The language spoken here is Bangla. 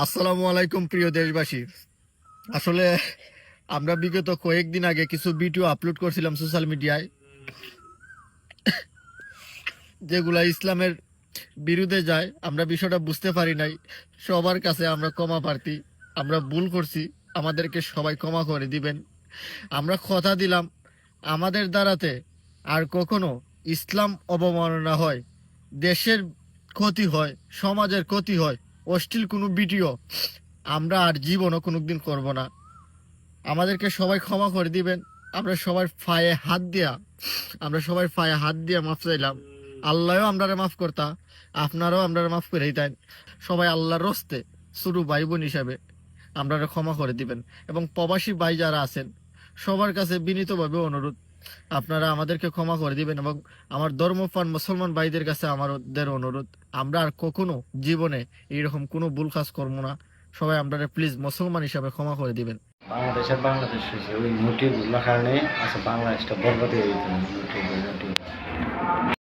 আসসালামু আলাইকুম প্রিয় দেশবাসী। আসলে আমরা বিগত কয়েকদিন আগে কিছু ভিডিও আপলোড করছিলাম সোশ্যাল মিডিয়ায়, যেগুলা ইসলামের বিরুদ্ধে যায়। আমরা বিষয়টা বুঝতে পারি নাই। সবার কাছে আমরা ক্ষমা প্রার্থী। আমরা ভুল করছি, আমাদেরকে সবাই ক্ষমা করে দিবেন। আমরা কথা দিলাম আমাদের দ্বারাতে আর কখনো ইসলাম অবমাননা হয়, দেশের ক্ষতি হয়, সমাজের ক্ষতি হয়, অশ্লীল কোনো ভিডিও আমরা আর জীবনও কোনোদিন করব না। আমাদেরকে সবাই ক্ষমা করে দিবেন। আমরা সবাই পায়ে হাত দিয়া মাফ চাইলাম। আল্লাহও আমরারে মাফ করতা, আপনারাও আমরারে মাফ করে দিতেন। সবাই আল্লাহর রস্তে ছোট ভাই বোন হিসাবে আমরারে ক্ষমা করে দিবেন। এবং প্রবাসী ভাই যারা আছেন, সবার কাছে বিনীতভাবে অনুরোধ, আপনারা আমাদেরকে ক্ষমা করে দিবেন। এবং আমার ধর্মপ্রাণ মুসলমান ভাইদের কাছে আমাদের অনুরোধ, আমরা আর কখনো জীবনে এইরকম কোনো ভুল কাজ করবো না। সবাই আপনারা প্লিজ মুসলমান হিসাবে ক্ষমা করে দিবেন। বাংলাদেশ হয়েছে ওই মোটিভগুলোর কারণে আচ্ছা বাংলাদেশটা বরবাদ হয়ে যেত মোটিভ